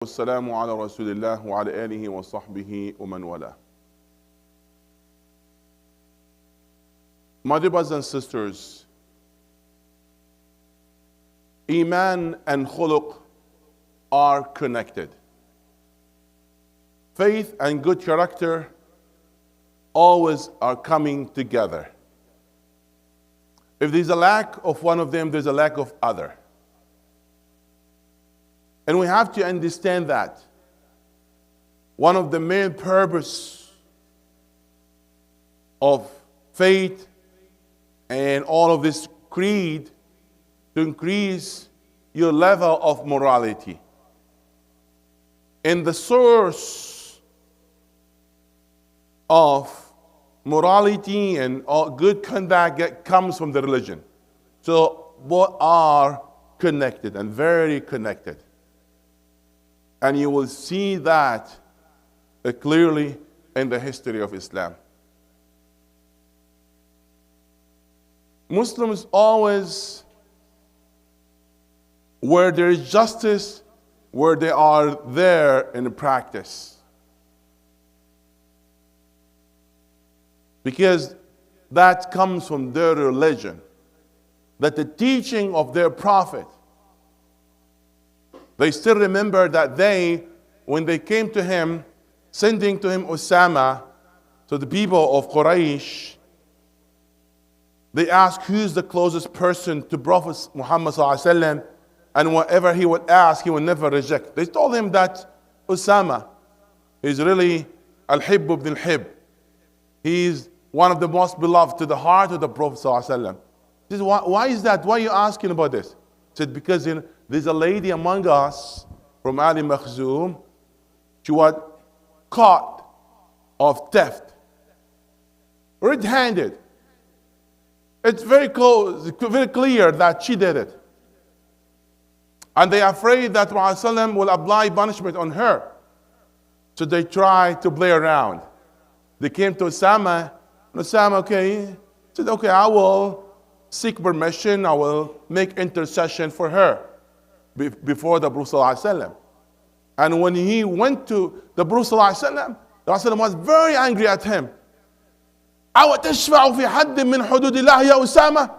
والسلام على رسول الله وعلى آله وصحبه ومن والاه. My dear brothers and sisters, Iman and Khuluq are connected. Faith and good character always are coming together. If there's a lack of one of them, there's a lack of other. And we have to understand that one of the main purpose of faith and all of this creed to increase your level of morality. And the source of morality and all good conduct comes from the religion. So both are connected and very connected. And you will see that clearly in the history of Islam. Muslims always, where there is justice, where they are there in practice. Because that comes from their religion, that the teaching of their prophet. They still remember that when they came to him, sending to him Osama, to the people of Quraysh, they asked who's the closest person to Prophet Muhammad ﷺ, and whatever he would ask, he would never reject. They told him that Osama is really al-Hib ibn al-Hib. He's one of the most beloved to the heart of the Prophet ﷺ. He said, why is that? Why are you asking about this? He said, because there's a lady among us from Ali Makhzoom. She was caught of theft, red-handed. It's very close, very clear that she did it. And they are afraid that Muhammad will apply punishment on her. So they try to play around. They came to Osama, and Osama, said, okay, I will seek permission, I will make intercession for her before the Prophet ﷺ. And when he went to the Prophet ﷺ, the Prophet was very angry at him. أَوَ تَشْفَعُ فِي حَدٍّ مِّنْ حُدُودِ اللَّهِ يَا أُسَامَةَ?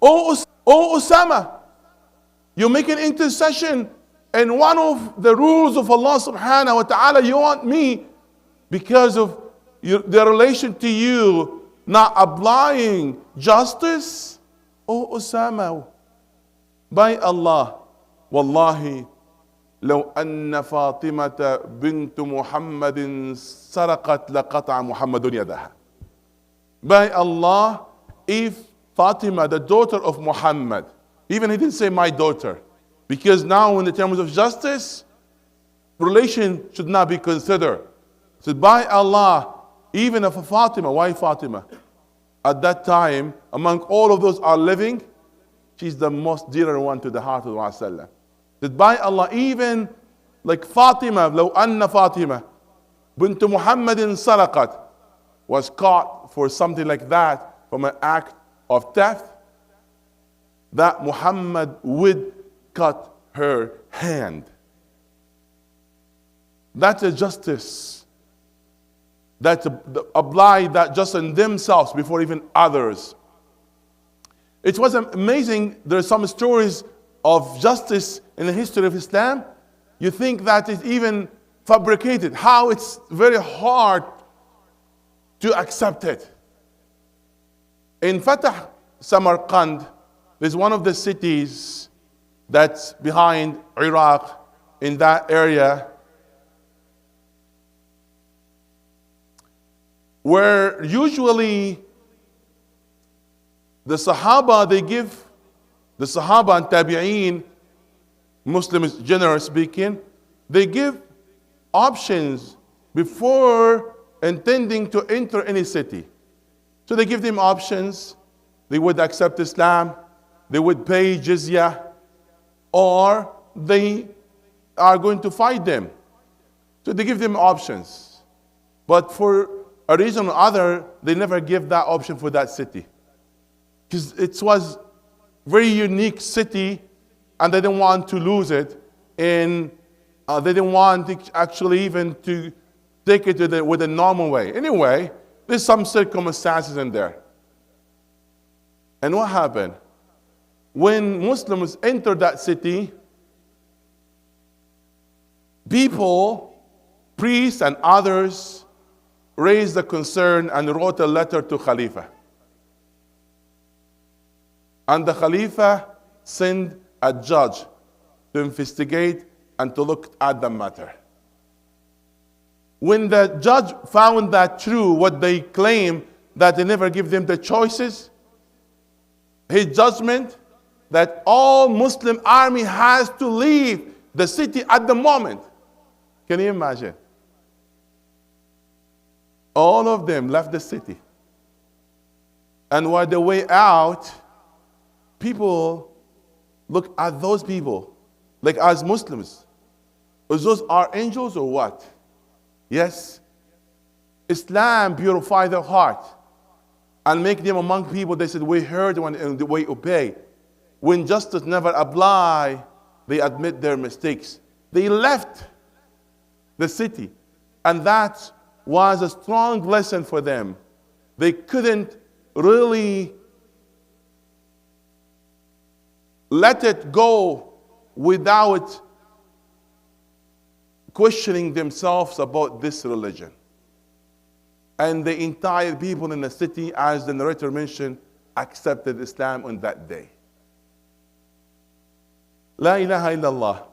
Oh Osama, you make an intercession and one of the rules of Allah subhanahu wa ta'ala, you want me, because of their relation to you, not applying justice? Oh Osama, by Allah, wallahi, لو أن فاطمة بنت محمد سرقت لقطع محمد يدها. By Allah, if Fatima, the daughter of Muhammad, even he didn't say my daughter, because now in the terms of justice, relation should not be considered. So by Allah, even if Fatima, why Fatima? At that time, among all of those are living, she's the most dearer one to the heart of the Prophet. That by Allah, even like Fatima, لو أن فاطمة بنت محمد سرقت, was caught for something like that, from an act of theft, that Muhammad would cut her hand. That's a justice. That's apply that just in themselves before even others. It was amazing. There are some stories of justice in the history of Islam. You think that it's even fabricated, how it's very hard to accept it. In Fatah Samarkand, there's one of the cities that's behind Iraq, in that area, where usually the Sahaba, the Sahaba and Tabi'een, Muslims generally speaking, they give options before intending to enter any city. So they give them options. They would accept Islam, they would pay jizya, or they are going to fight them. So they give them options. But for a reason or other, they never give that option for that city. Because it was very unique city, and they didn't want to lose it in They didn't want to actually even to take it to with the normal way. Anyway, there's some circumstances in there. And what happened? When Muslims entered that city, people, priests and others raised the concern and wrote a letter to Khalifa. And the Khalifa sent a judge to investigate and to look at the matter. When the judge found that true, what they claim, that they never give them the choices, his judgment that all Muslim army has to leave the city at the moment. Can you imagine? All of them left the city. And while the way out, people look at those people like as Muslims. Is those are angels or what? Yes. Islam purifies their heart and make them among people. They said, we heard and we obey. When justice never apply, they admit their mistakes. They left the city. And that was a strong lesson for them. They couldn't really let it go without questioning themselves about this religion. And the entire people in the city, as the narrator mentioned, accepted Islam on that day. La ilaha illallah.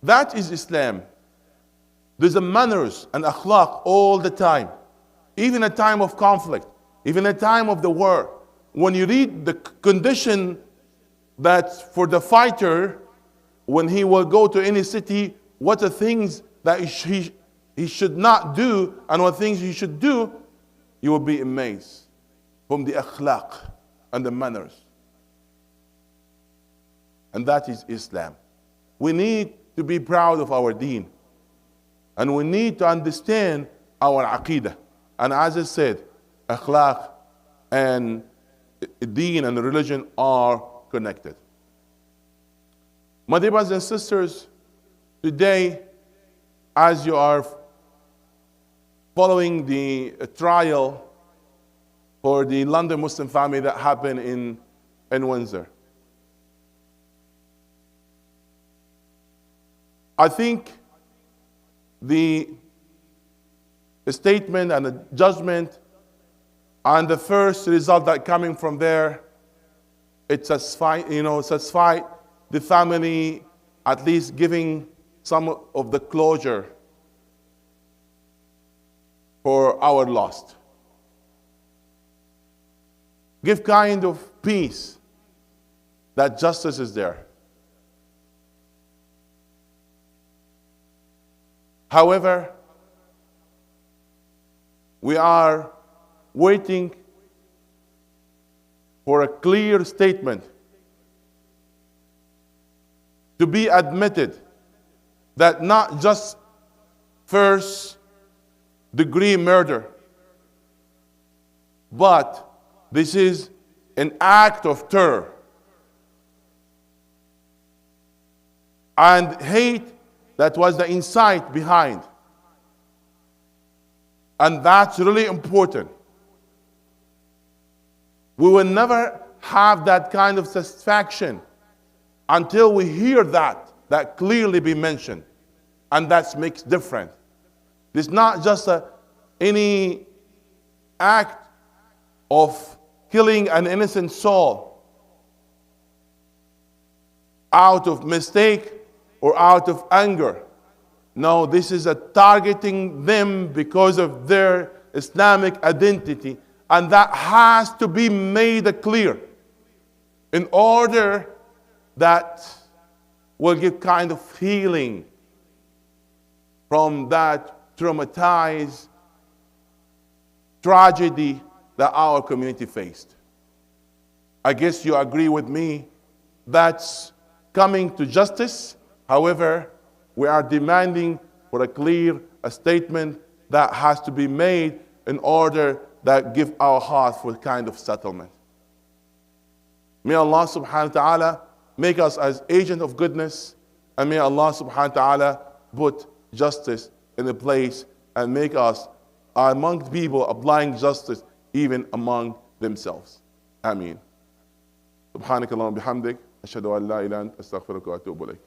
That is Islam. There's a manners and akhlaq all the time. Even a time of conflict, even a time of the war. When you read the condition that for the fighter, when he will go to any city, what are things that he should not do and what things he should do, you will be amazed from the akhlaq and the manners. And that is Islam. We need to be proud of our deen. And we need to understand our aqidah. And as I said, akhlaq and deen and religion are connected. My dear brothers and sisters, today, as you are following the trial for the London Muslim family that happened in Windsor, I think the statement and the judgment and the first result that coming from there, it satisfied the family, at least giving some of the closure for our lost. Give kind of peace that justice is there. However, we are waiting for a clear statement to be admitted that not just first degree murder, but this is an act of terror and hate that was the insight behind. And that's really important. We will never have that kind of satisfaction until we hear that clearly be mentioned. And that makes difference. It's not just any act of killing an innocent soul out of mistake or out of anger. No, this is a targeting them because of their Islamic identity. And that has to be made clear in order that will give kind of healing from that traumatized tragedy that our community faced. I guess you agree with me that's coming to justice. However, we are demanding for a clear statement that has to be made in order that give our heart for kind of settlement. May Allah subhanahu wa ta'ala make us as agent of goodness And may Allah subhanahu wa ta'ala put justice in the place and make us among people applying justice even among themselves. Ameen. سبحانك اللهم وبحمدك أشهد أن لا إله إلا أنت أستغفرك وأتوب إليك.